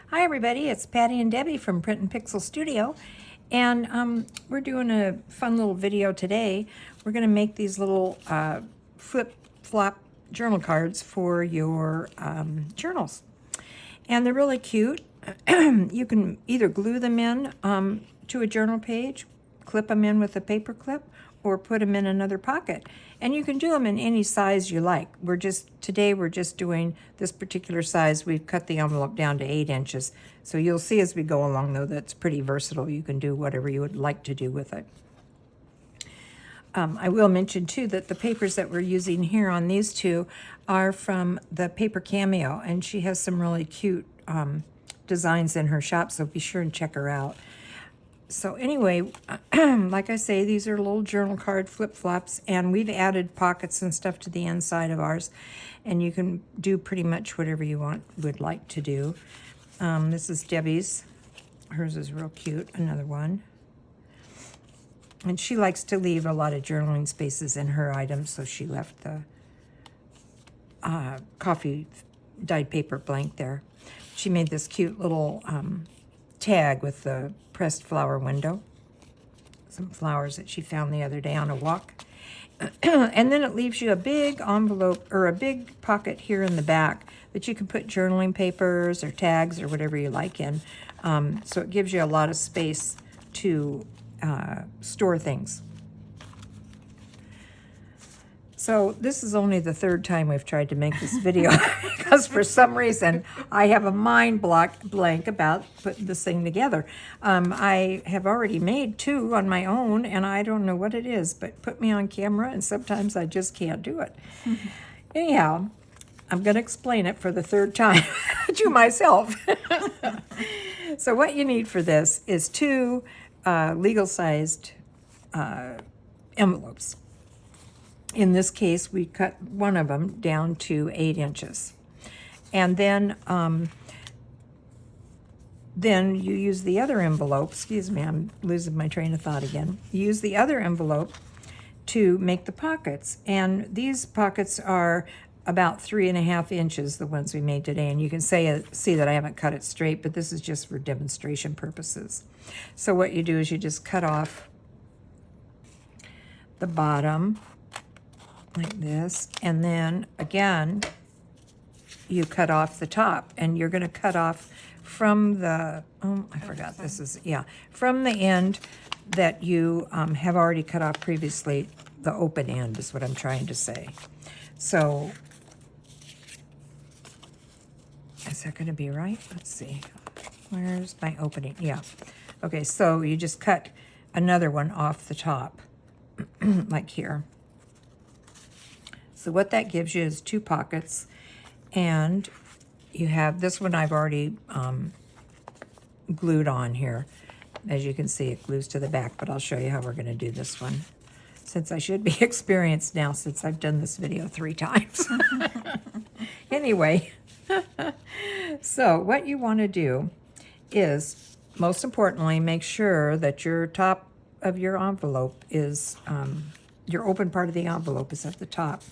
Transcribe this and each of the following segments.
Hi everybody, it's Patti and Debbie from Print and Pixel Studio, and we're doing a fun little video today. We're going to make these little flip-flop journal cards for your journals, and they're really cute. You can either glue them in to a journal page, clip them in with a paper clip, or put them in another pocket. And you can do them in any size you like. Today we're just doing this particular size. We've cut the envelope down to 8 inches. So you'll see as we go along, though, that's pretty versatile. You can do whatever you would like to do with it. I will mention, too, that the papers that we're using here on these two are from the ThePaperCameo, and she has some really cute designs in her shop, so be sure and check her out. So anyway, like I say, these are little journal card flip-flops, and we've added pockets and stuff to the inside of ours, and you can do pretty much whatever you would like to do. This is Debbie's. Hers is real cute, another one. And she likes to leave a lot of journaling spaces in her items, so she left the coffee dyed paper blank there. She made this cute little tag with the pressed flower window, some flowers that she found the other day on a walk. And then it leaves you a big envelope or a big pocket here in the back that you can put journaling papers or tags or whatever you like in. So it gives you a lot of space to store things. So this is only the third time we've tried to make this video because for some reason I have a mind blank about putting this thing together. I have already made 2 on my own, and I don't know what it is, but put me on camera and sometimes I just can't do it. Anyhow, I'm going to explain it for the third time to myself. So what you need for this is 2 legal-sized envelopes. In this case, we cut one of them down to 8 inches. And then you use the other envelope. Excuse me, I'm losing my train of thought again. You use the other envelope to make the pockets. And these pockets are about 3.5 inches, the ones we made today. And you can see that I haven't cut it straight, but this is just for demonstration purposes. So what you do is you just cut off the bottom like this, and then again you cut off the top, and you're going to cut off from the from the end that you have already cut off previously. The open end is what I'm trying to say. So is that going to be right? Let's see, where's my opening? Yeah, okay, so you just cut another one off the top like here. So what that gives you is 2 pockets, and you have this one I've already glued on here. As you can see, it glues to the back, but I'll show you how we're going to do this one, since I should be experienced now since I've done this video 3 times. Anyway, so what you want to do is, most importantly, make sure that your top of your envelope is, your open part of the envelope is at the top.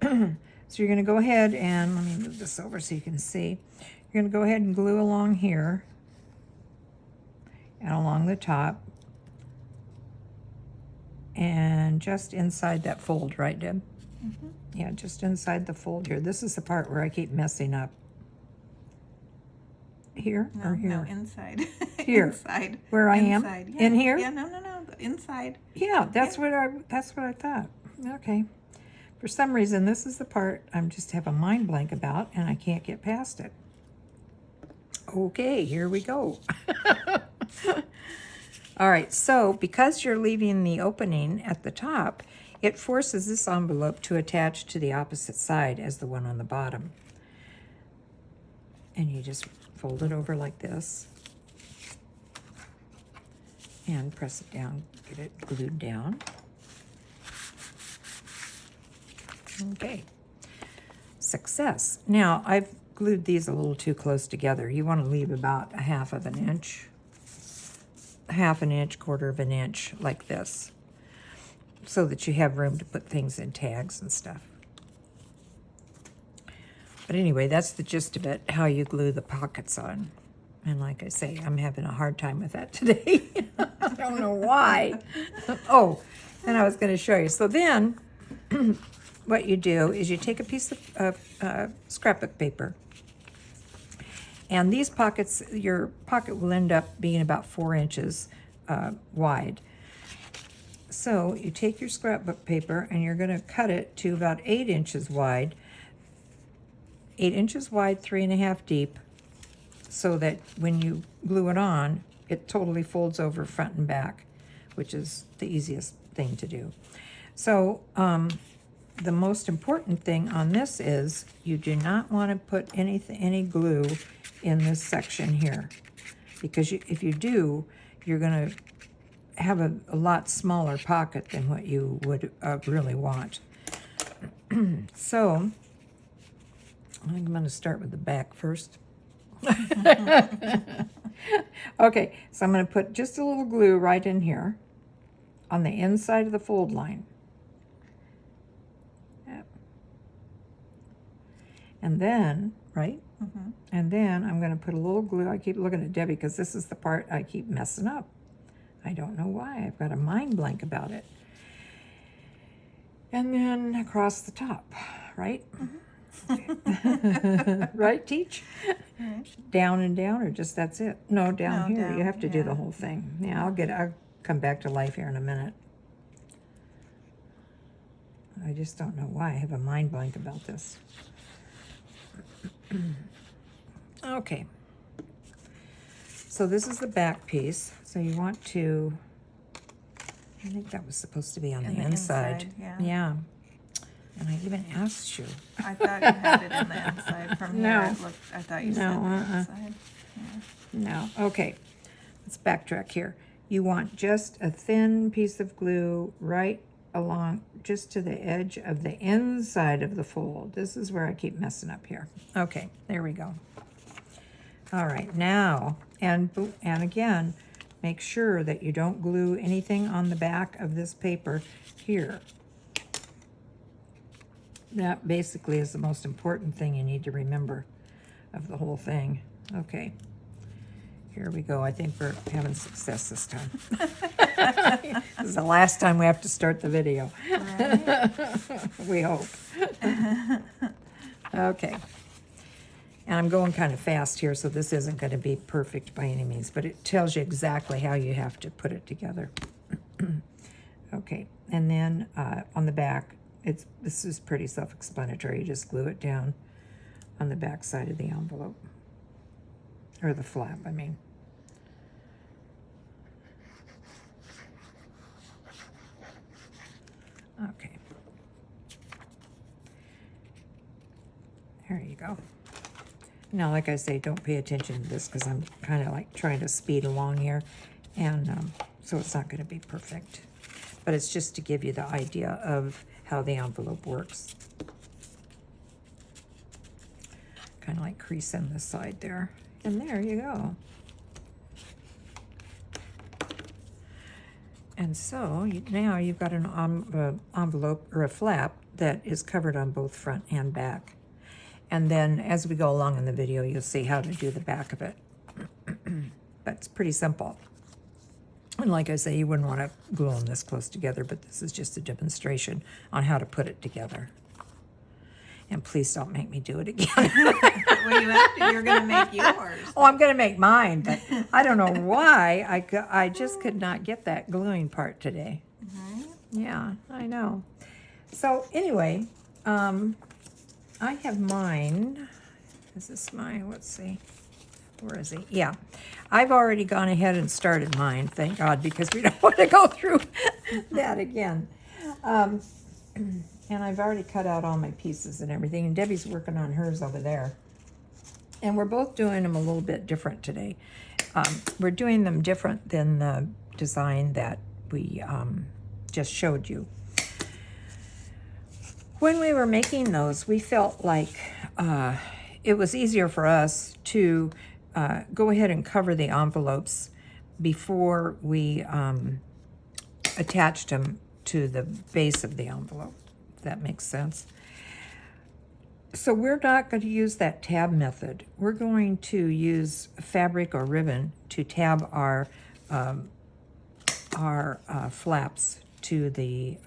So you're going to go ahead and, let me move this over so you can see. You're going to go ahead and glue along here and along the top and just inside that fold, right, Deb? Mm-hmm. Yeah, just inside the fold here. This is the part where I keep messing up. Here or here? No, inside. Here. Inside. Where I inside. am? Yeah. In here? Yeah, no, inside. Yeah, that's what I thought. Okay. For some reason, this is the part I'm just have a mind blank about, and I can't get past it. Okay, here we go. All right, so because you're leaving the opening at the top, it forces this envelope to attach to the opposite side as the one on the bottom. And you just fold it over like this and press it down, get it glued down. Okay, success. Now, I've glued these a little too close together. You want to leave about 1/2 inch, 1/2 inch, 1/4 inch, like this, so that you have room to put things in tags and stuff. But anyway, that's the gist of it, how you glue the pockets on. And like I say, I'm having a hard time with that today. I don't know why. Oh, and I was going to show you. So then what you do is you take a piece of scrapbook paper. And these pockets, your pocket will end up being about 4 inches wide. So you take your scrapbook paper and you're going to cut it to about 8 inches wide. 8 inches wide, 3.5 deep, so that when you glue it on, it totally folds over front and back, which is the easiest thing to do. So the most important thing on this is you do not want to put any glue in this section here, because if you do, you're going to have a lot smaller pocket than what you would really want. So I think I'm going to start with the back first. Okay, so I'm going to put just a little glue right in here on the inside of the fold line. Yep. And then, right? Mm-hmm. And then I'm going to put a little glue. I keep looking at Debbie because this is the part I keep messing up. I don't know why. I've got a mind blank about it. And then across the top, right? Mm-hmm. Right, Teach? Right. Down and down, or just that's it? No, down here. Down, you have to do the whole thing. Yeah, I'll come back to life here in a minute. I just don't know why. I have a mind blank about this. Okay. So this is the back piece. So you want to, I think that was supposed to be on the inside. Yeah. And I even asked you. I thought you had it in the inside. From here, it looked, I thought you said the inside. Yeah. No. Okay. Let's backtrack here. You want just a thin piece of glue right along, just to the edge of the inside of the fold. This is where I keep messing up here. Okay. There we go. All right. Now, and again, make sure that you don't glue anything on the back of this paper here. That basically is the most important thing you need to remember of the whole thing. Okay, here we go. I think we're having success this time. This is the last time we have to start the video. Right. We hope. Okay. And I'm going kind of fast here, so this isn't going to be perfect by any means, but it tells you exactly how you have to put it together. Okay, and then on the back, this is pretty self-explanatory. You just glue it down on the back side of the envelope, or the flap, I mean. Okay. There you go. Now, like I say, don't pay attention to this because I'm kind of like trying to speed along here, and so it's not going to be perfect. But it's just to give you the idea of how the envelope works. Kind of like crease in the side there. And there you go. And so now you've got an envelope or a flap that is covered on both front and back. And then as we go along in the video, you'll see how to do the back of it. That's pretty simple. And like I say, you wouldn't want to glue them this close together, but this is just a demonstration on how to put it together. And please don't make me do it again. Well, you're going to make yours. Oh, I'm going to make mine, but I don't know why. I just could not get that gluing part today. Mm-hmm. Yeah, I know. So anyway, I have mine. Is this mine? Let's see. Where is he? Yeah. I've already gone ahead and started mine, thank God, because we don't want to go through that again. And I've already cut out all my pieces and everything, and Debbie's working on hers over there. And we're both doing them a little bit different today. We're doing them different than the design that we just showed you. When we were making those, we felt like it was easier for us to go ahead and cover the envelopes before we attached them to the base of the envelope, if that makes sense. So we're not going to use that tab method. We're going to use fabric or ribbon to tab our flaps to the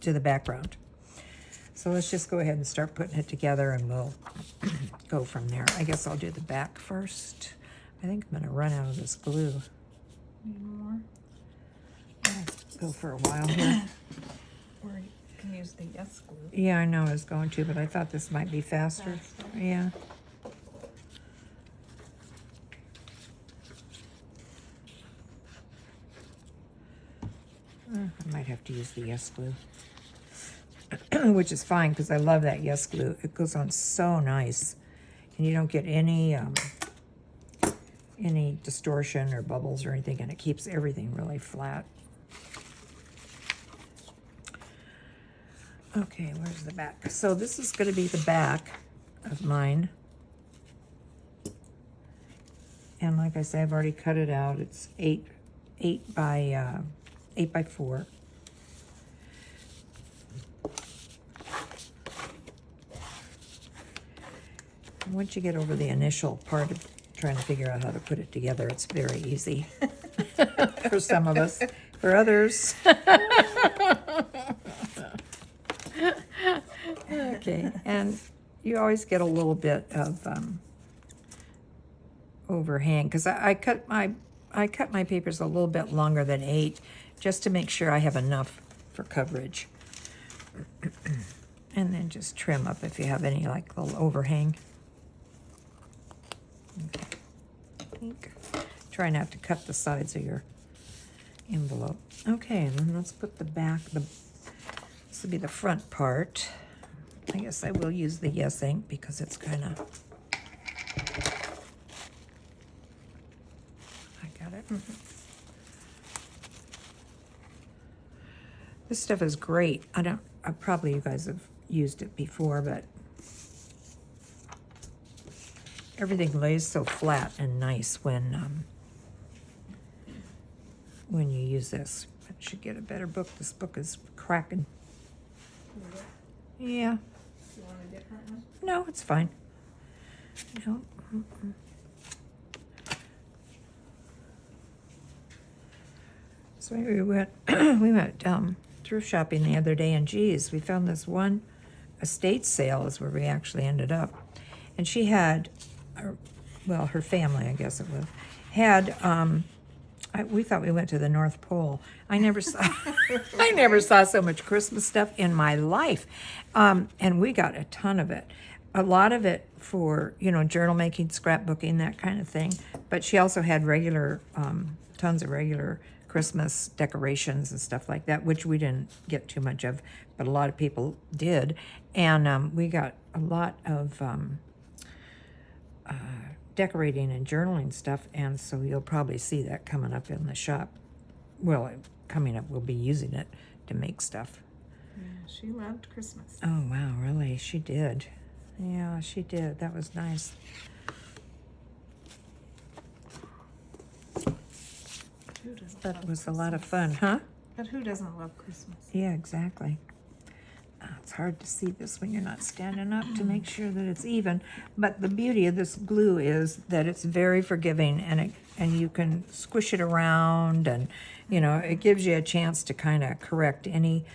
background. So let's just go ahead and start putting it together, and we'll go from there. I guess I'll do the back first. I think I'm going to run out of this glue. Need more? I'll go for a while here. Or you can use the yes glue. Yeah, I know I was going to, but I thought this might be faster. Yeah. I might have to use the yes glue. Which is fine because I love that yes glue. It goes on so nice, and you don't get any distortion or bubbles or anything, and it keeps everything really flat. Okay, where's the back? So this is going to be the back of mine, and like I say, I've already cut it out. It's 8 by 4. Once you get over the initial part of trying to figure out how to put it together, it's very easy for some of us. For others. Okay, and you always get a little bit of overhang because I cut my papers a little bit longer than 8 just to make sure I have enough for coverage. And then just trim up if you have any like little overhang. Okay. Try not to cut the sides of your envelope. Okay, and then let's put the back. This will be the front part. I guess I will use the Yes ink because it's kind of. I got it. This stuff is great. Probably you guys have used it before, but everything lays so flat and nice when you use this. I should get a better book. This book is cracking. Yeah. You want a different one? No, it's fine. No. So we went thrift shopping the other day, and geez, we found this one estate sale is where we actually ended up, and she had, well, her family, I guess it was, had. We thought we went to the North Pole. I never saw so much Christmas stuff in my life, and we got a ton of it. A lot of it for journal making, scrapbooking, that kind of thing. But she also had regular, tons of regular Christmas decorations and stuff like that, which we didn't get too much of, but a lot of people did, and we got a lot of. Decorating and journaling stuff, and so you'll probably see that coming up in the shop. Well, coming up, we'll be using it to make stuff. Yeah, she loved Christmas. Oh, wow, really? She did. Yeah, she did. That was nice. That was a lot of fun, huh? But who doesn't love Christmas? Yeah, exactly. It's hard to see this when you're not standing up to make sure that it's even. But the beauty of this glue is that it's very forgiving, and you can squish it around, and it gives you a chance to kind of correct any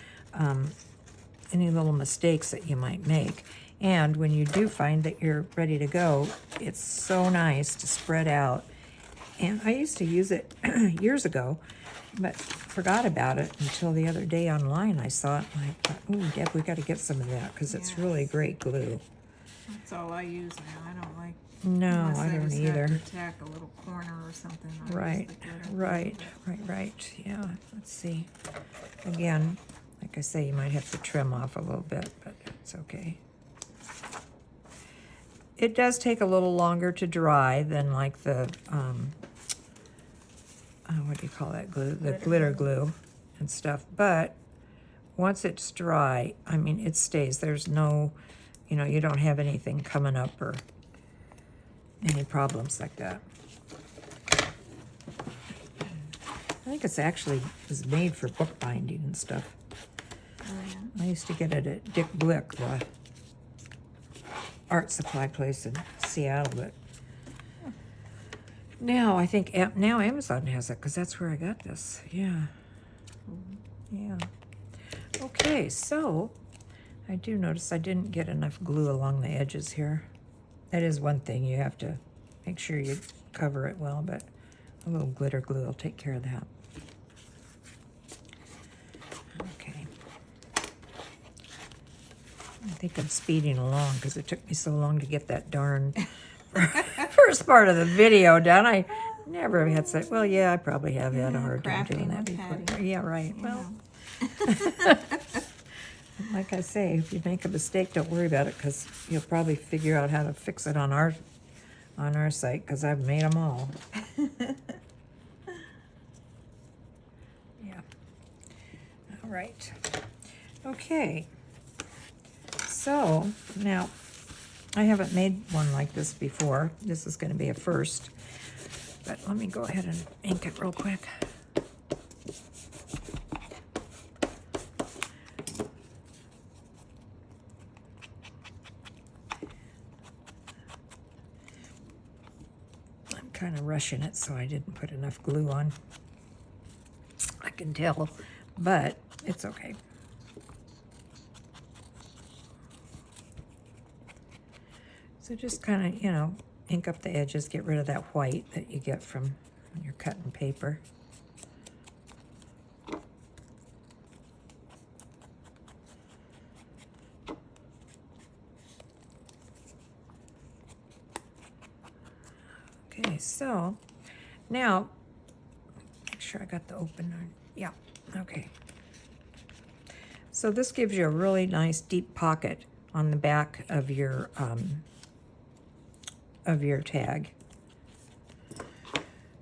little mistakes that you might make. And when you do find that you're ready to go, it's so nice to spread out. And I used to use it years ago, but forgot about it until the other day online. I saw it and I thought, ooh, Deb, we got to get some of that because it's really great glue. That's all I use now. I don't like. No, I don't just either. Have to tack a little corner or something. Right. Yeah. Let's see. Again, like I say, you might have to trim off a little bit, but it's okay. It does take a little longer to dry than like the what do you call that glue? The glitter glue and stuff. But once it's dry, I mean, it stays. There's no, you don't have anything coming up or any problems like that. I think it's actually was made for bookbinding and stuff. I used to get it at Dick Blick, art supply place in Seattle, but now I think now Amazon has it because that's where I got this. Yeah. Yeah. Okay, so I do notice I didn't get enough glue along the edges here. That is one thing, you have to make sure you cover it well, but a little glitter glue will take care of that. Okay. I think I'm speeding along because it took me so long to get that darn first part of the video done. I never had said, well, yeah, I probably have had a hard time doing that before. Yeah, right. Well, like I say, if you make a mistake, don't worry about it because you'll probably figure out how to fix it on our site because I've made them all. Yeah. All right. Okay. So now I haven't made one like this before. This is going to be a first. But let me go ahead and ink it real quick. I'm kind of rushing it, so I didn't put enough glue on. I can tell, but it's okay. So just kind of, you know, ink up the edges, get rid of that white that you get from when you're cutting paper. Okay, so now, make sure I got the opener. Yeah, okay. So this gives you a really nice deep pocket on the back of your tag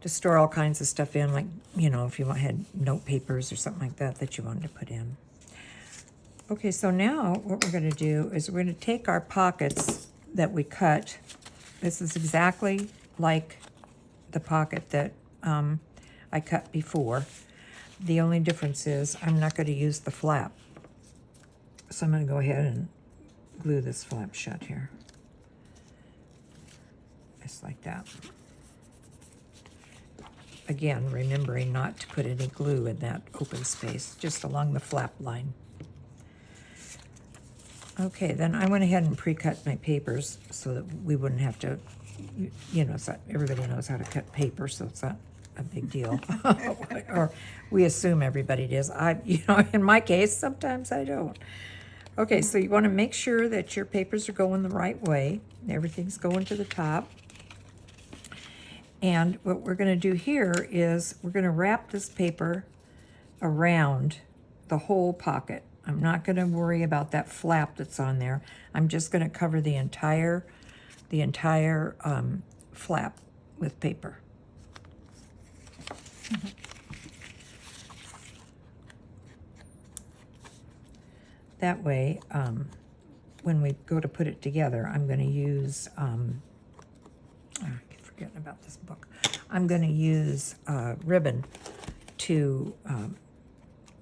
to store all kinds of stuff in, like, you know, if you had note papers or something like that that you wanted to put in. Okay, so now what we're going to do is we're going to take our pockets that we cut. This is exactly like the pocket that I cut before. The only difference is I'm not going to use the flap. So I'm going to go ahead and glue this flap shut here. Just like that. Again, remembering not to put any glue in that open space, just along the flap line. Okay, then I went ahead and pre-cut my papers so that we wouldn't have to, you know, so everybody knows how to cut paper, so it's not a big deal. Or we assume everybody does. You know, in my case, sometimes I don't. Okay, so you want to make sure that your papers are going the right way. Everything's going to the top. And what we're going to do here is we're going to wrap this paper around the whole pocket. I'm not going to worry about that flap that's on there. I'm just going to cover the entire flap with paper. That way, when we go to put it together, I'm going to use, I keep forgetting about this book. I'm going to use ribbon to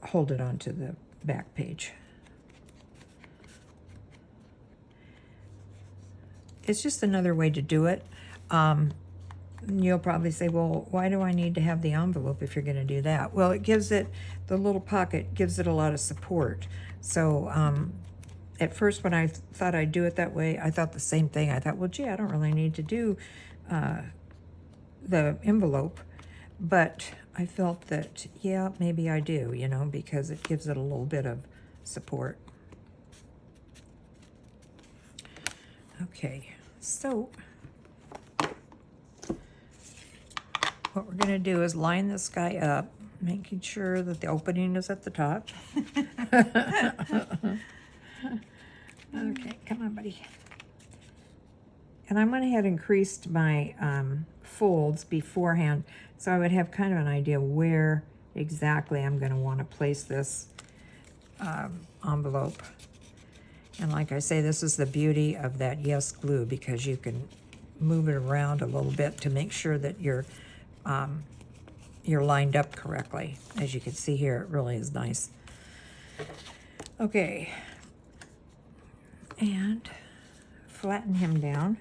hold it onto the back page. It's just another way to do it. You'll probably say, well, why do I need to have the envelope if you're going to do that? Well, it gives it, the little pocket gives it a lot of support. So at first when I thought I'd do it that way, I thought the same thing. I thought, well, gee, I don't really need to do the envelope. But I felt that, yeah, maybe I do, you know, because it gives it a little bit of support. Okay, so what we're going to do is line this guy up, making sure that the opening is at the top. Okay, come on, buddy. And I went ahead and creased my folds beforehand, so I would have kind of an idea where exactly I'm going to want to place this envelope. And like I say, this is the beauty of that Yes glue, because you can move it around a little bit to make sure that you're lined up correctly. As you can see here, it really is nice. Okay, and flatten him down.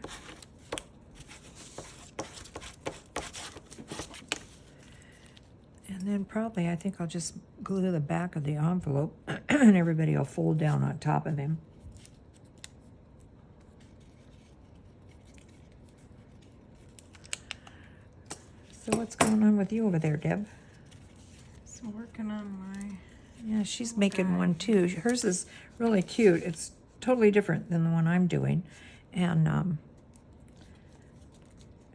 And then probably I think I'll just glue the back of the envelope and everybody will fold down on top of him. So what's going on with you over there, Deb? So working on my... Yeah, she's making one too. Hers is really cute. It's totally different than the one I'm doing. And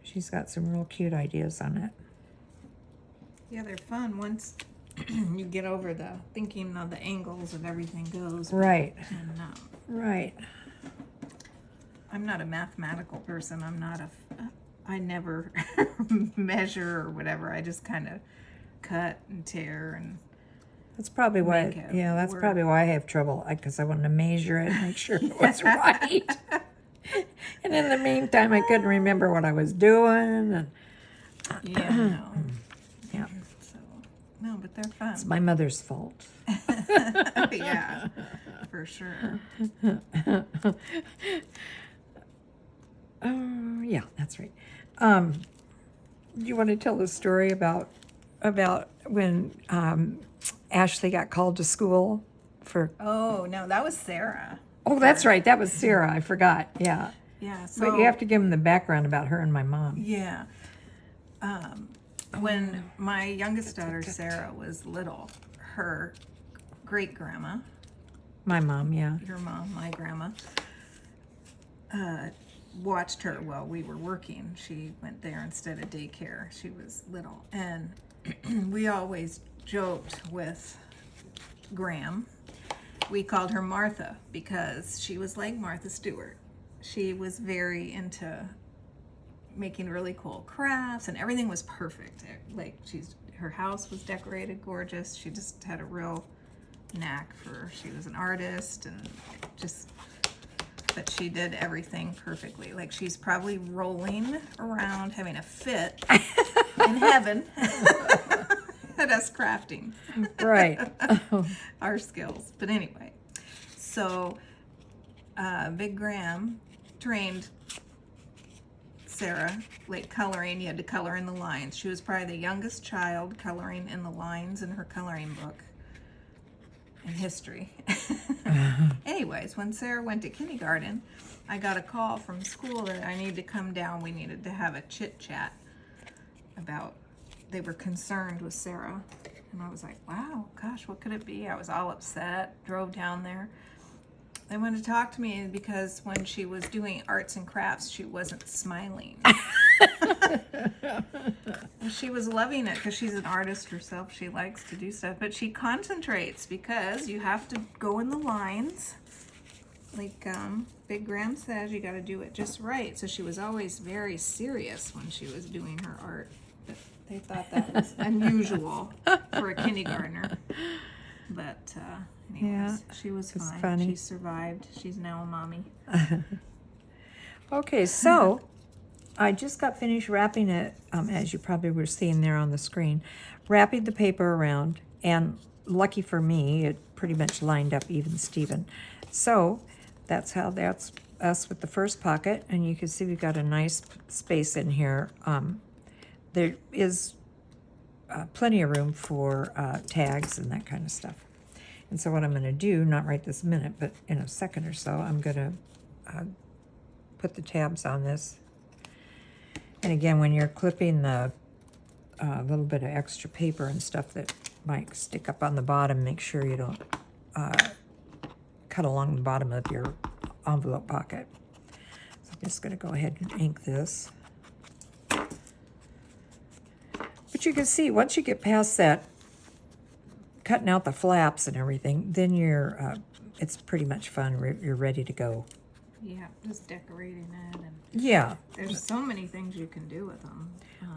she's got some real cute ideas on it. Yeah, they're fun once you get over the thinking of the angles of everything goes. Right. And, Right. I'm not a mathematical person. I never measure or whatever. I just kind of cut and tear and... That's probably why, Make it yeah, that's work. probably why I have trouble, because I wanted to measure it and make sure it was right. And in the meantime, I couldn't remember what I was doing. And Yeah, no. yeah, So, no, but they're fun. it's my mother's fault. Yeah, for sure. Oh, yeah, that's right. Do you want to tell the story about when Ashley got called to school for? Oh, no, that was Sarah. Oh, that's right. That was Sarah. I forgot. Yeah. Yeah, so... But you have to give them the background about her and my mom. Yeah. When my youngest daughter, Sarah, was little, her great-grandma, My mom, yeah. your mom, my grandma, watched her while we were working. She went there instead of daycare. She was little. And we always joked with Graham. We called her Martha because she was like Martha Stewart. She was very into making really cool crafts, and everything was perfect. Like, her house was decorated gorgeous. She just had a real knack for... She was an artist, and just... But she did everything perfectly. Like, she's probably rolling around having a fit in heaven at us crafting. Right. Our skills. But anyway, so Big Graham trained Sarah, like coloring. You had to color in the lines. She was probably the youngest child coloring in the lines in her coloring book in history. Anyways, when Sarah went to kindergarten, I got a call from school that I needed to come down. We needed to have a chit chat about, they were concerned with Sarah. And I was like, wow, gosh, what could it be? I was all upset, drove down there. They wanted to talk to me because when she was doing arts and crafts, she wasn't smiling. And she was loving it because she's an artist herself. She likes to do stuff, but she concentrates because you have to go in the lines. Like Big Graham says, you got to do it just right. So she was always very serious when she was doing her art. But they thought that was unusual for a kindergartner. But anyways, Yeah, she was it's fine. funny. She survived. She's now a mommy. Okay, so I just got finished wrapping it, as you probably were seeing there on the screen, wrapping the paper around, and lucky for me, it pretty much lined up even Steven. So that's us with the first pocket, and you can see we've got a nice space in here. There is plenty of room for tags and that kind of stuff. And so what I'm going to do, not right this minute, but in a second or so, I'm going to put the tabs on this. And again, when you're clipping the little bit of extra paper and stuff that might stick up on the bottom, make sure you don't cut along the bottom of your envelope pocket. So I'm just going to go ahead and ink this. But you can see, once you get past that, cutting out the flaps and everything, then you're, it's pretty much fun. You're ready to go. Yeah, just decorating it. And Yeah. there's so many things you can do with them.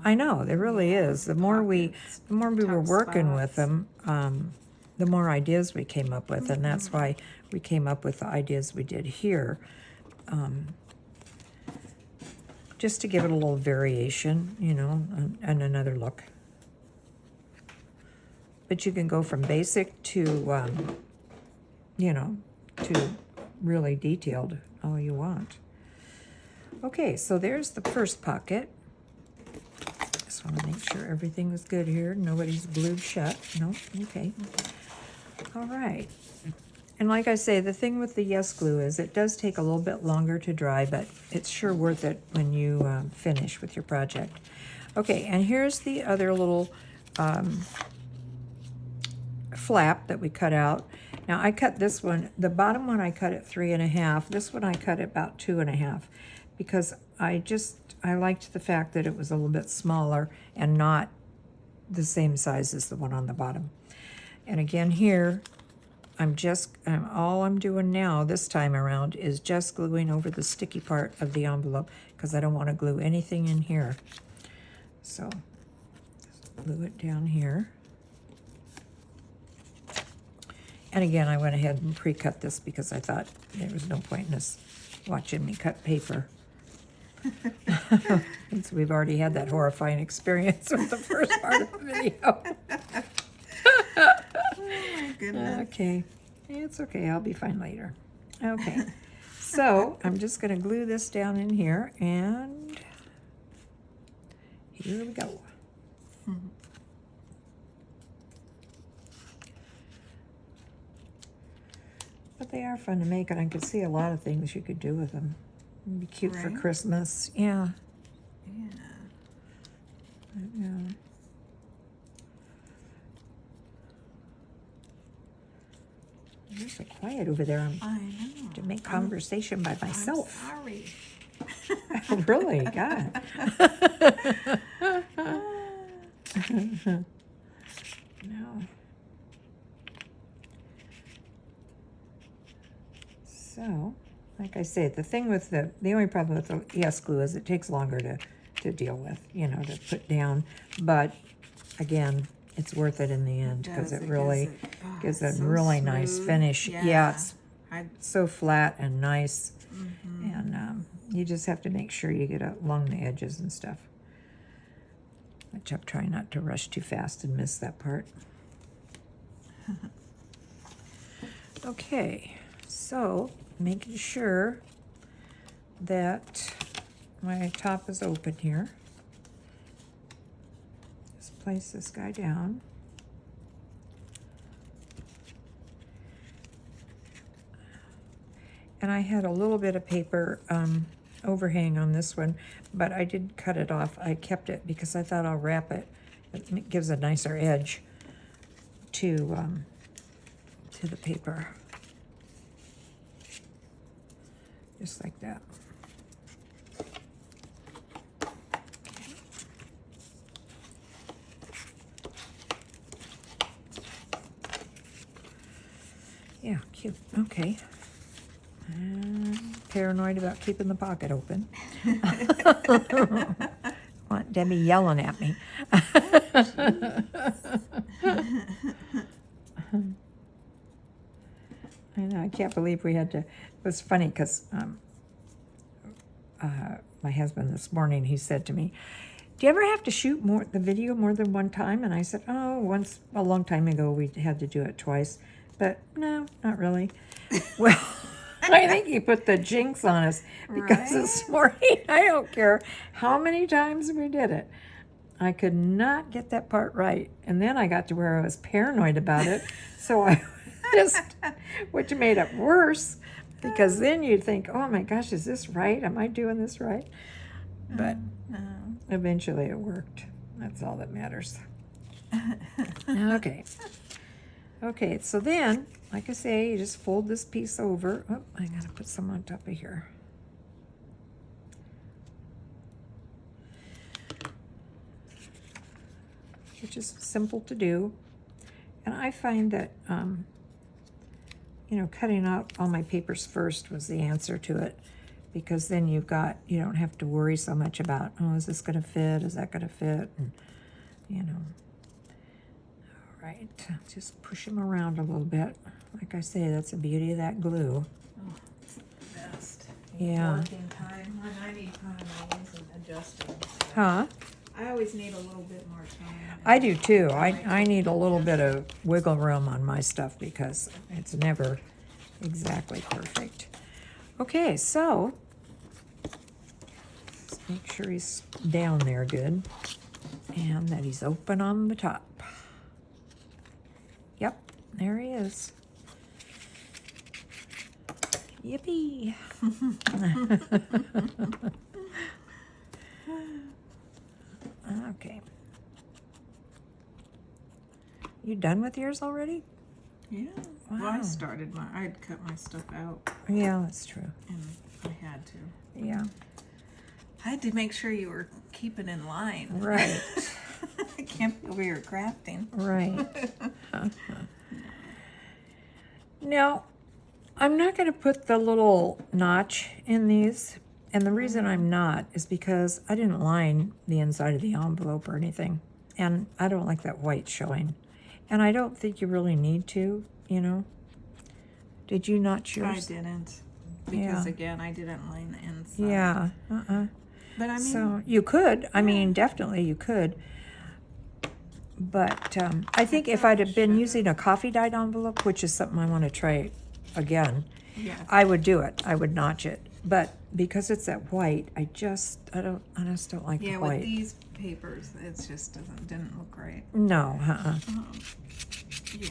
I know, there really is. The more we were tough working with spots. them, the more ideas we came up with, and that's why we came up with the ideas we did here. Just to give it a little variation, you know, and another look. But you can go from basic to, you know, to really detailed all you want. Okay, so there's the first pocket. Just want to make sure everything is good here. Nobody's glued shut. No? Okay. All right. And like I say, the thing with the Yes Glue is it does take a little bit longer to dry, but it's sure worth it when you finish with your project. Okay, and here's the other little flap that we cut out. Now I cut this one, the bottom one I cut at 3.5. This one I cut at about 2.5 because I liked the fact that it was a little bit smaller and not the same size as the one on the bottom. And again here, all I'm doing now this time around is just gluing over the sticky part of the envelope because I don't want to glue anything in here. So just glue it down here. And again, I went ahead and pre-cut this because I thought there was no point in us watching me cut paper. Since we've already had that horrifying experience with the first part of the video. Oh my goodness. Okay, it's okay, I'll be fine later. Okay, so I'm just gonna glue this down in here, and here we go. But they are fun to make, and I could see a lot of things you could do with them. It'd be cute for Right. Christmas, yeah. Yeah. You're so quiet over there. I'm I know. to make conversation by myself. I'm sorry. Really? God. No. So, like I say, the thing with the only problem with the Yes Glue is it takes longer to deal with, you know, to put down. But again, it's worth it in the end because it really gives a so really nice smooth. finish. Yeah, it's I, so flat and nice. And you just have to make sure you get along the edges and stuff. Which I'm trying not to rush too fast and miss that part. Okay, so making sure that my top is open here. Just place this guy down. And I had a little bit of paper overhang on this one, but I did cut it off. I kept it because I thought I'll wrap it. It gives a nicer edge to the paper. Just like that. Yeah, cute. Okay. Paranoid about keeping the pocket open. Want Debbie yelling at me. I know, I can't believe we had to. It was funny because my husband this morning, he said to me, "Do you ever have to shoot the video more than one time?" And I said, "Oh, once, a long time ago, we had to do it twice, but no, not really." Well, I think he put the jinx on us because this morning, I don't care how many times we did it, I could not get that part right. And then I got to where I was paranoid about it, so I just, which made it worse, because then you'd think, oh my gosh, is this right? Am I doing this right? But eventually it worked. That's all that matters. Okay. Okay, so then, like I say, you just fold this piece over. Oh, I gotta put some on top of here. Which is simple to do. And I find that, you know, cutting out all my papers first was the answer to it. Because then you don't have to worry so much about, oh, is this gonna fit? Is that gonna fit? And, you know. Right, just push them around a little bit. Like I say, that's the beauty of that glue. Oh, it's the best. Yeah. Working time. When I need time, I always am adjusting. So Huh? I always need a little bit more time. I do too. I need a little bit of wiggle room on my stuff because it's never exactly perfect. Okay, so Make sure he's down there good. And that he's open on the top. Yep, there he is. Yippee! Okay. You done with yours already? Yeah. Wow. Well, I'd cut my stuff out, Yeah, that's true. and I had to. Yeah. I had to make sure you were keeping in line. Right. I can't be over here crafting. Right. Now, I'm not going to put the little notch in these. And the reason I'm not is because I didn't line the inside of the envelope or anything. And I don't like that white showing. And I don't think you really need to, you know. Did you notch I yours? didn't. Because, Yeah. again, I didn't line the inside. Yeah. But, I mean, So you could. I mean, definitely you could. But I think if I'd have been using a coffee dyed envelope, which is something I want to try again, yeah. I would do it. I would notch it. But because it's that white, I just don't like the Yeah, white. with these papers, it just didn't look right. No, Yeah.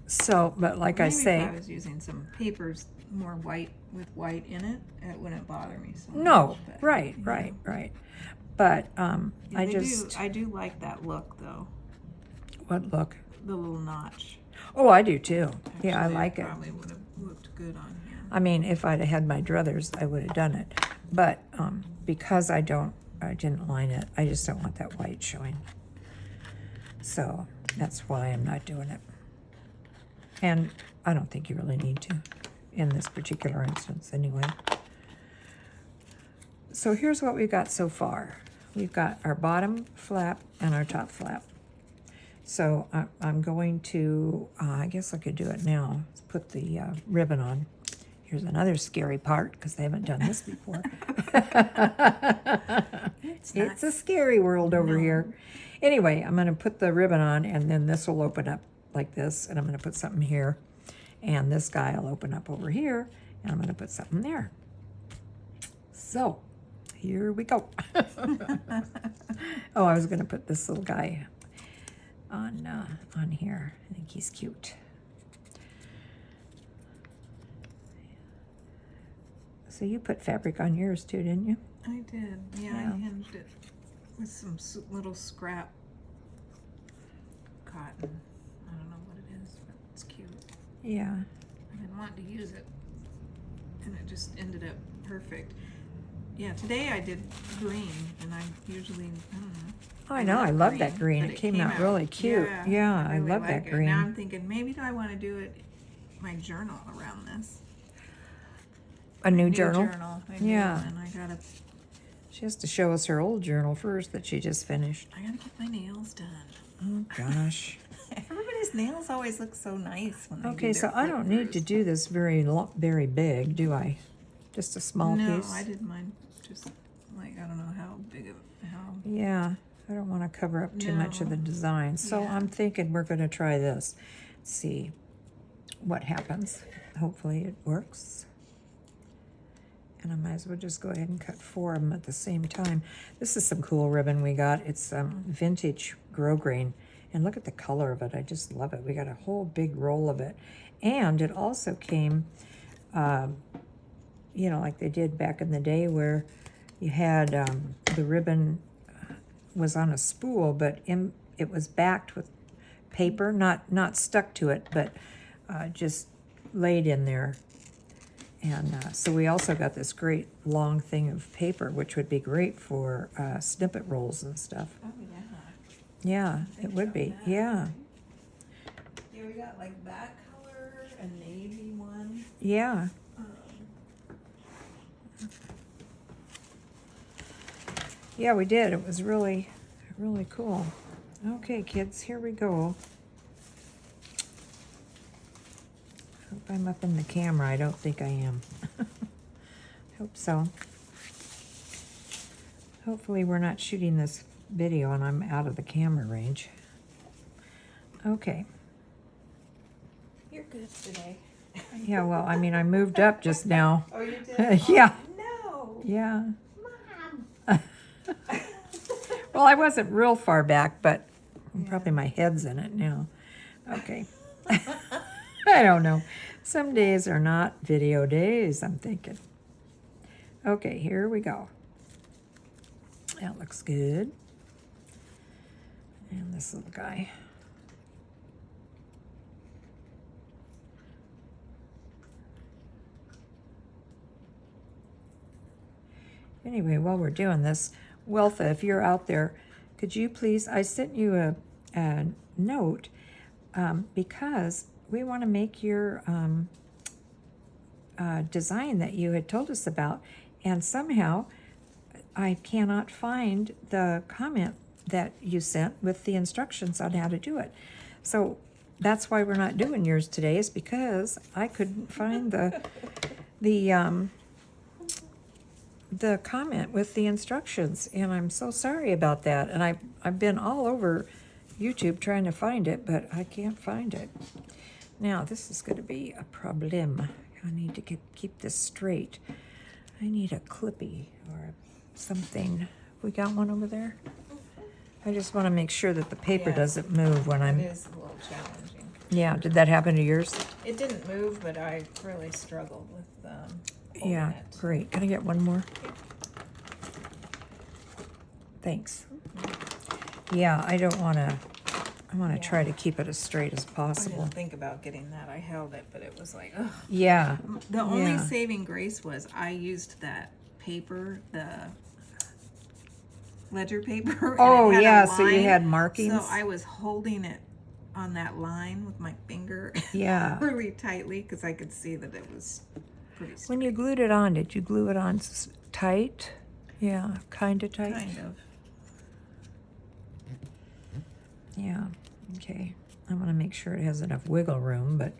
So, but like I Maybe say, if I was using some papers more white with white in it, it wouldn't bother me so no, much. But, right. But yeah, I I do like that look though, what look? the little notch. Oh, I do too. Yeah, I Actually, like it. Probably would have looked good on here. I mean, if I'd have had my druthers, I would have done it. But because I didn't line it, I just don't want that white showing. So that's why I'm not doing it. And I don't think you really need to in this particular instance anyway. So here's what we've got so far. We've got our bottom flap and our top flap. So I'm going to, I guess I could do it now. Let's put the ribbon on. Here's another scary part because they haven't done this before. It's a scary world over here. Anyway, I'm going to put the ribbon on and then this will open up like this. And I'm going to put something here. And this guy will open up over here. And I'm going to put something there. So here we go. Oh, I was going to put this little guy on here. I think he's cute. So you put fabric on yours too, didn't you? I did. Yeah, Yeah. I hinged it with some little scrap cotton. I don't know what it is, but it's cute. Yeah. I didn't want to use it, and it just ended up perfect. Yeah, today I did green, and I usually, I don't know. Oh, I know. I love that green. but It came out really cute. Yeah, I really love like that it. green. Now I'm thinking, maybe do I want to do it, my journal around this? A new journal. I do, Yeah. and I gotta She has to show us her old journal first that she just finished. get my nails done. Oh, gosh. Everybody's nails always look so nice when they do Okay, their so I don't need to flippers. do this very big, do I? Just a small No, piece? I did mine just like, I don't know how big of, how, Yeah, I don't want to cover up too much of the No. design. So Yeah. I'm thinking we're going to try this. See what happens. Hopefully it works. And I might as well just go ahead and cut 4 of them at the same time. This is some cool ribbon we got. It's vintage grosgrain. And look at the color of it. I just love it. We got a whole big roll of it. And it also came, you know, like they did back in the day where you had the ribbon was on a spool, but it was backed with paper, not stuck to it, but just laid in there. And so we also got this great long thing of paper, which would be great for snippet rolls and stuff. oh yeah. Yeah, it would be. Yeah, Yeah, we got like that color, a navy one. yeah. Yeah, we did. It was really, really cool. Okay, kids, here we go. Hope I'm up in the camera. I don't think I am. Hope so. Hopefully we're not shooting this video and I'm out of the camera range. Okay. You're good today. Yeah, well, I mean, I moved up just now. Oh, you did? Yeah. No. Yeah. Mom. Well, I wasn't real far back, but probably my head's in it now. Okay. I don't know. Some days are not video days, I'm thinking. Okay, here we go. That looks good. And this little guy. Anyway, while we're doing this, Weltha, if you're out there, could you please, I sent you a note because we want to make your design that you had told us about, and somehow I cannot find the comment that you sent with the instructions on how to do it. So that's why we're not doing yours today, is because I couldn't find the comment with the instructions, and I'm so sorry about that. And I've been all over YouTube trying to find it, but I can't find it. Now this is going to be a problem. I need to keep this straight. I need a clippy or something. We got one over there? I just want to make sure that the paper doesn't move when I'm... It is a little challenging. Yeah, did that happen to yours? It didn't move, but I really struggled with Yeah, holding it. great. Can I get one more? Thanks. Yeah, I don't want to... I want to try to keep it as straight as I possible. didn't think about getting that. I held it, but it was like, ugh. Yeah. The only Yeah. saving grace was I used that paper, the ledger paper. and Oh, it had a yeah, so you line, had markings? So I was holding it on that line with my finger Yeah. really tightly because I could see that it was pretty straight. When you glued it on, did you glue it on tight? Yeah, kind of tight? Kind of. Yeah, okay. I want to make sure it has enough wiggle room, but...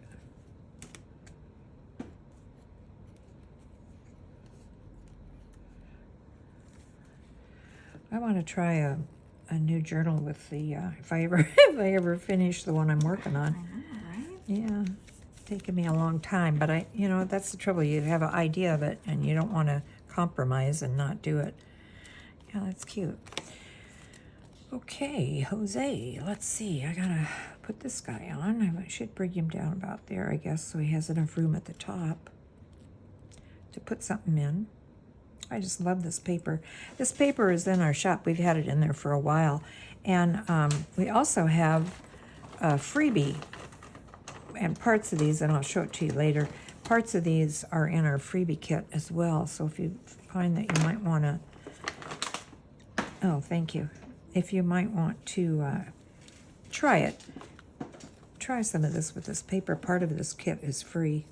I want to try a new journal with the, if I ever finish the one I'm working on. I know, right? Yeah, taking me a long time, but that's the trouble. You have an idea of it, and you don't want to compromise and not do it. Yeah, that's cute. Okay, Jose, let's see. I gotta put this guy on. I should bring him down about there, I guess, so he has enough room at the top to put something in. I just love this paper. This paper is in our shop. We've had it in there for a while. And we also have a Freebie. And parts of these, and I'll show it to you later, parts of these are in our Freebie kit as well. So if you find that you might want to... Oh, thank you. If you might want to try it, try some of this with this paper. Part of this kit is free.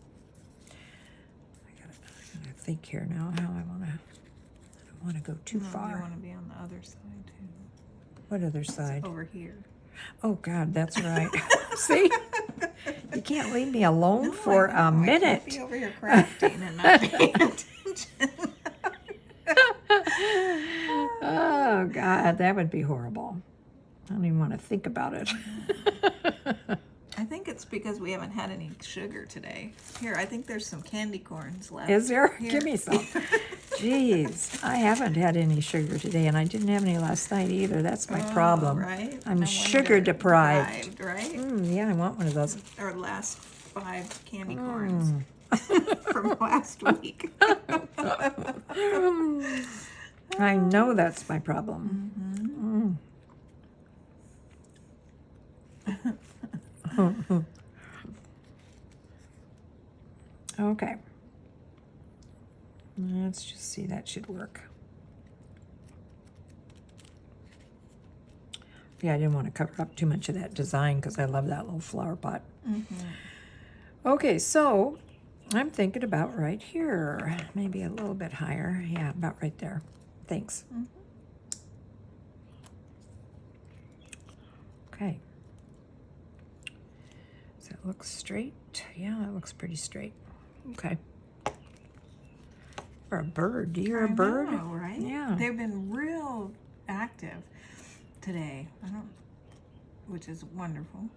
I gotta think here now how I don't want to go too far. You want to be on the other side too. What other side? Over here. Oh God, that's right. See, you can't leave me alone for a I minute. can't be over here crafting and not paying attention. Oh God, that would be horrible. I don't even want to think about it. I think it's because we haven't had any sugar today. Here, I think there's some candy corns left. Is there? Here. Give me some. Jeez, I haven't had any sugar today, and I didn't have any last night either. That's my problem. Right? I'm No sugar wonder. deprived. Right? Yeah, I want one of those. Our last 5 candy corns from last week. I know that's my problem. Okay. Let's just see, that should work. Yeah, I didn't want to cover up too much of that design because I love that little flower pot. Okay, so I'm thinking about right here. Maybe a little bit higher. Yeah, about right there. Thanks. Okay. Does that look straight? Yeah, that looks pretty straight. Okay. For a bird. Do you hear a bird? I know, right? Yeah. They've been real active today. Which is wonderful.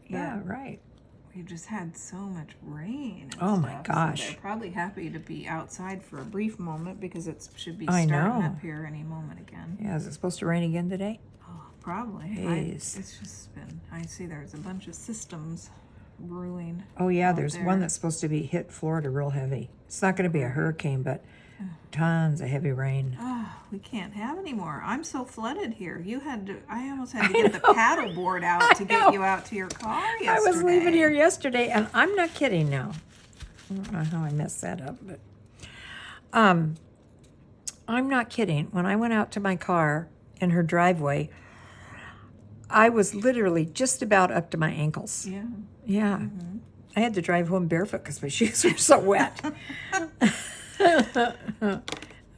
Yeah, right. we just had so much rain. And Oh, my stuff, gosh. So they're probably happy to be outside for a brief moment because it should be I starting know. up here any moment again. Yeah, is it supposed to rain again today? Oh, probably. Jeez. It's just been, I see there's a bunch of systems brewing. Oh, yeah, out there's there. one that's supposed to be hit Florida real heavy. It's not going to be a hurricane, but tons of heavy rain. Oh, we can't have any more. I'm so flooded here. I almost had to get the paddle board out to get you out to your car yesterday. I was leaving here yesterday, and I'm not kidding now. I don't know how I messed that up, but I'm not kidding. When I went out to my car in her driveway, I was literally just about up to my ankles. Yeah. Yeah. Mm-hmm. I had to drive home barefoot because my shoes were so wet.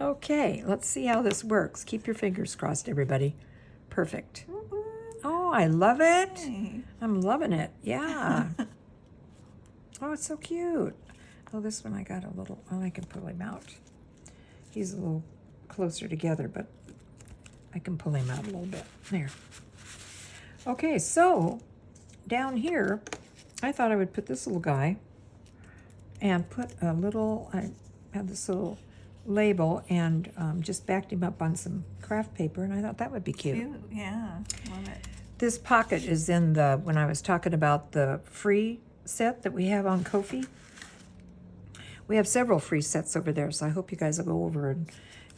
Okay, let's see how this works. Keep your fingers crossed, everybody. Perfect. Oh, I love it. Hey. I'm loving it. Yeah. Oh, it's so cute. Oh, this one I got a little, oh, I can pull him out. He's a little closer together, but I can pull him out a little bit. There. Okay, so down here, I thought I would put this little guy and put a little, I had this little label and just backed him up on some craft paper, and I thought that would be cute. Cute. Yeah. Love it. This pocket is in the, when I was talking about the free set that we have on Ko-fi. We have several free sets over there, so I hope you guys will go over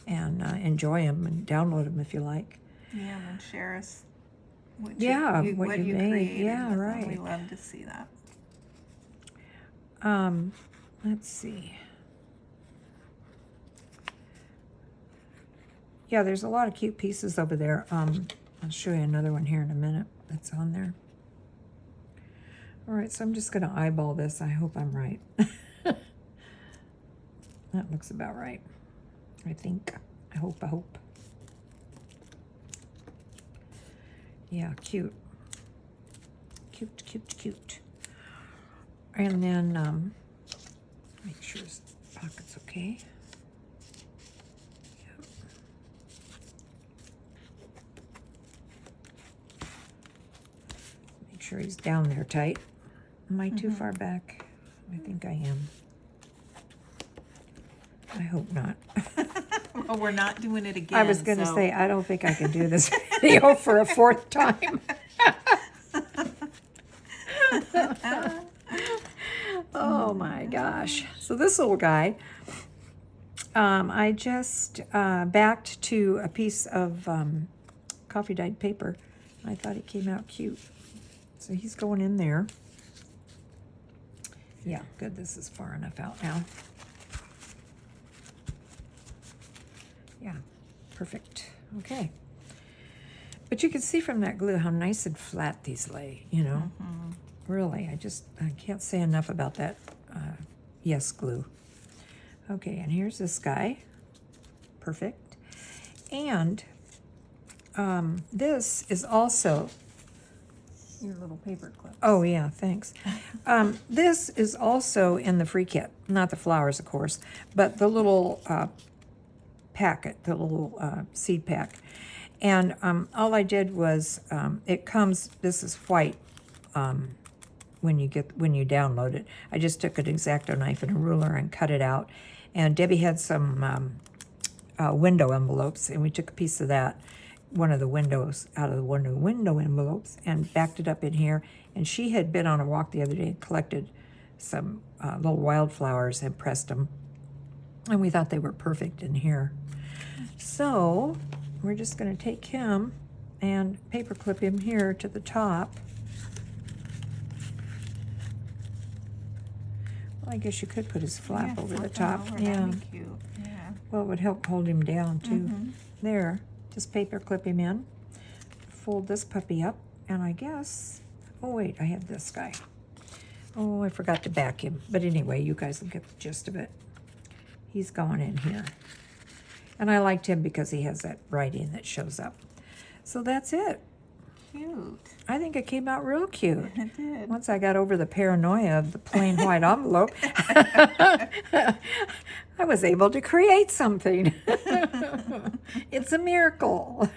and enjoy them and download them if you like. Yeah, and then share us what what you made. created. Yeah, with them. right. We love to see that. Let's see. Yeah, there's a lot of cute pieces over there. I'll show you another one here in a minute that's on there. All right, so I'm just going to eyeball this. I hope I'm right. That looks about right, I think. I hope. Yeah, cute. Cute. And then, make sure his pocket's okay. Yep. Make sure he's down there tight. Am I too far back? I think I am. I hope not. Well, we're not doing it again. I was going to so- say, I don't think I can do this video for a fourth time. Oh my gosh. So this little guy, I just backed to a piece of coffee dyed paper. I thought it came out cute. So he's going in there. Yeah, good. This is far enough out now. Yeah, perfect. Okay. But you can see from that glue how nice and flat these lay, you know. Really, I can't say enough about that Yes glue. Okay, and here's this guy. Perfect. And this is also, Your little paper clip. oh yeah, thanks. This is also in the free kit. Not the flowers, of course, but the little packet, the little seed pack. And all I did was, it comes, this is white when you download it. I just took an X-Acto knife and a ruler and cut it out. And Debbie had some window envelopes, and we took a piece of that, one of the windows, out of the window envelopes, and backed it up in here. And she had been on a walk the other day and collected some little wildflowers and pressed them. And we thought they were perfect in here. So we're just going to take him and paper clip him here to the top. Well, I guess you could put his flap over the flip top. them over, Yeah. that'd be cute. Yeah. Well, it would help hold him down too. There, just paper clip him in. Fold this puppy up, and I guess, oh wait, I have this guy. Oh, I forgot to back him. But anyway, you guys will get the gist of it. He's going in here. And I liked him because he has that writing that shows up. So that's it. Cute. I think it came out real cute. It did. Once I got over the paranoia of the plain white envelope, I was able to create something. It's a miracle.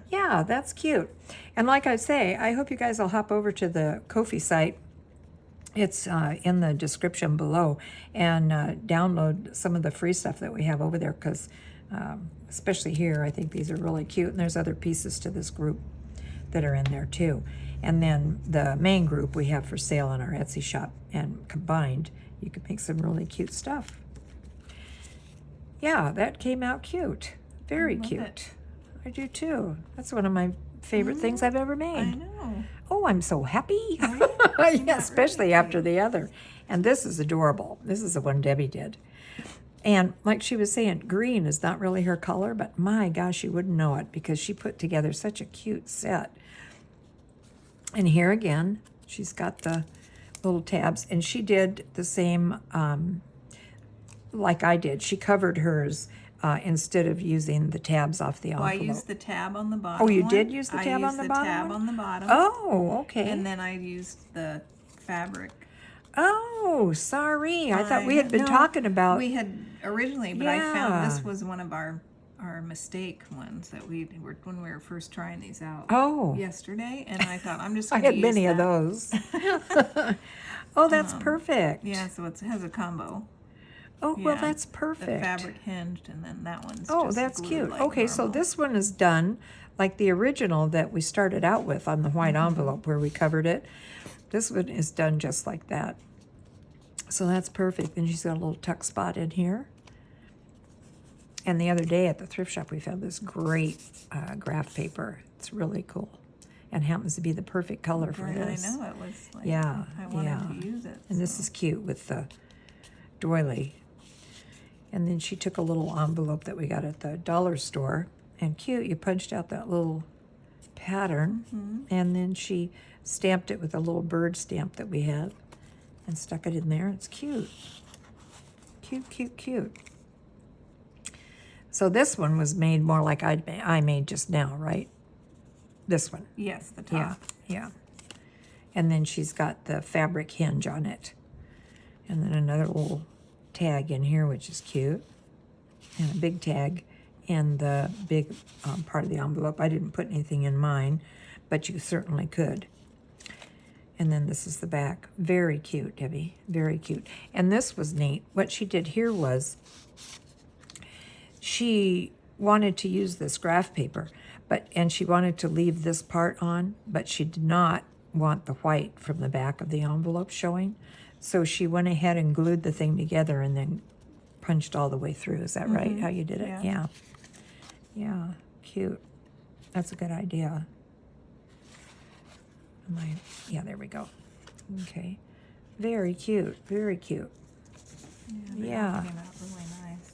Yeah, that's cute. And like I say, I hope you guys will hop over to the Ko-fi site It's in the description below, and download some of the free stuff that we have over there, because especially here, I think these are really cute, and there's other pieces to this group that are in there too. And then the main group we have for sale on our Etsy shop, and combined, you could make some really cute stuff. Yeah, that came out cute. Very cute. It. I do too. That's one of my favorite things I've ever made. I know. Oh, I'm so happy. Right? Yeah, especially after the other. And this is adorable. This is the one Debbie did. And like she was saying, green is not really her color, but my gosh, you wouldn't know it because she put together such a cute set. And here again, she's got the little tabs, and she did the same like I did. She covered hers instead of using the tabs off the envelope. Well, I used the tab on the bottom. Oh, you one. did use the tab on the bottom? I used the tab one? on the bottom. Oh, okay. And then I used the fabric. Oh, sorry. I thought we had been No, talking about. We had originally, but I found Yeah. this was one of our mistake ones that we were when we were first trying these out. Oh. Yesterday, and I thought I'm just I going to had many use of that. those. Oh, that's perfect. Yeah, so it has a combo. Oh, well, Yeah, that's The perfect. fabric hinged, and then that one's Oh, just that's glued cute. like Okay, so normal. this one is done like the original that we started out with on the white envelope where we covered it. This one is done just like that. So that's perfect. And she's got a little tuck spot in here. And the other day at the thrift shop, we found this great graph paper. It's really cool and happens to be the perfect color for Right, this. I know it was like Yeah, I wanted yeah. to use it. And this so. is cute with the doily. And then she took a little envelope that we got at the dollar store, and cute, you punched out that little pattern, and then she stamped it with a little bird stamp that we had and stuck it in there. It's cute. Cute, cute, cute. So this one was made more like I made just now, right? This one. Yes, the Yeah, top. yeah. And then she's got the fabric hinge on it. And then another little tag in here, which is cute. And a big tag in the big part of the envelope. I didn't put anything in mine, but you certainly could. And then this is the back. Very cute, Debbie. Very cute. And this was neat. What she did here was she wanted to use this graph paper, and she wanted to leave this part on, but she did not want the white from the back of the envelope showing. So she went ahead and glued the thing together and then punched all the way through. Is that right, how you did it? Yeah. Yeah. Yeah, cute. That's a good idea. Yeah, there we go. Okay. Very cute, very cute. They Yeah. all came out really nice.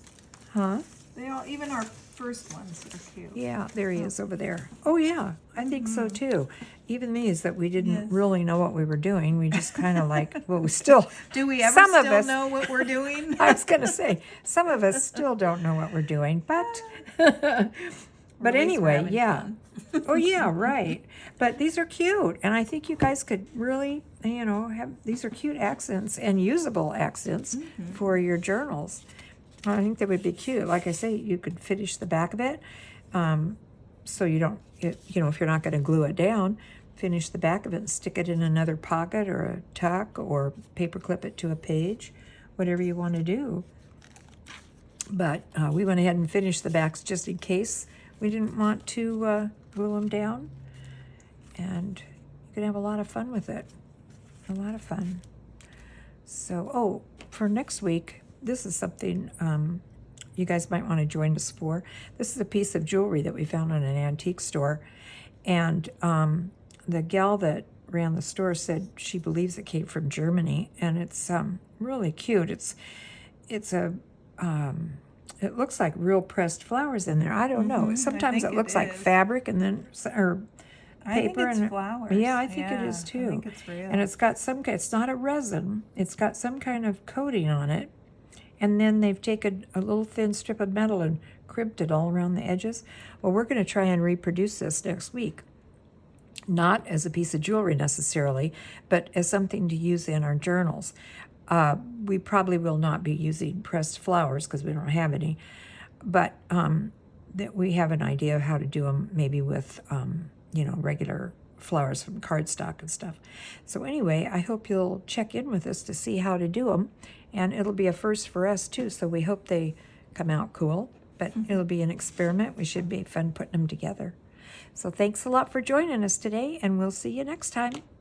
Huh? They all, even our first ones are cute. Yeah, there he is over there. Oh, yeah, I think so too. Even these that we didn't Yes. really know what we were doing, we just kind of like, well, we still. Do we ever some of still us, know what we're doing? I was going to say, some of us still don't know what we're doing, but. At least we're Anyway, having yeah. fun. Oh, yeah, right. But these are cute, and I think you guys could really, have, these are cute accents and usable accents for your journals. I think they would be cute. Like I say, you could finish the back of it, so you don't, if you're not going to glue it down, finish the back of it and stick it in another pocket or a tuck or paper clip it to a page, whatever you want to do. But we went ahead and finished the backs just in case we didn't want to glue them down. And you can have a lot of fun with it. A lot of fun. So, for next week, this is something you guys might want to join us for. This is a piece of jewelry that we found in an antique store. And the gal that ran the store said she believes it came from Germany. And it's really cute. It's a... it looks like real pressed flowers in there. I don't know. Sometimes think it looks it like is. fabric and then or I think paper it's and flowers. Yeah, I think it Yeah, is too. I think it's real. And it's got it's not a resin. It's got some kind of coating on it. And then they've taken a little thin strip of metal and crimped it all around the edges. Well, we're going to try and reproduce this next week. Not as a piece of jewelry necessarily, but as something to use in our journals. We probably will not be using pressed flowers because we don't have any, but that we have an idea of how to do them maybe with, regular flowers from cardstock and stuff. So anyway, I hope you'll check in with us to see how to do them. And it'll be a first for us too, so we hope they come out cool. But it'll be an experiment. We should be fun putting them together. So thanks a lot for joining us today, and we'll see you next time.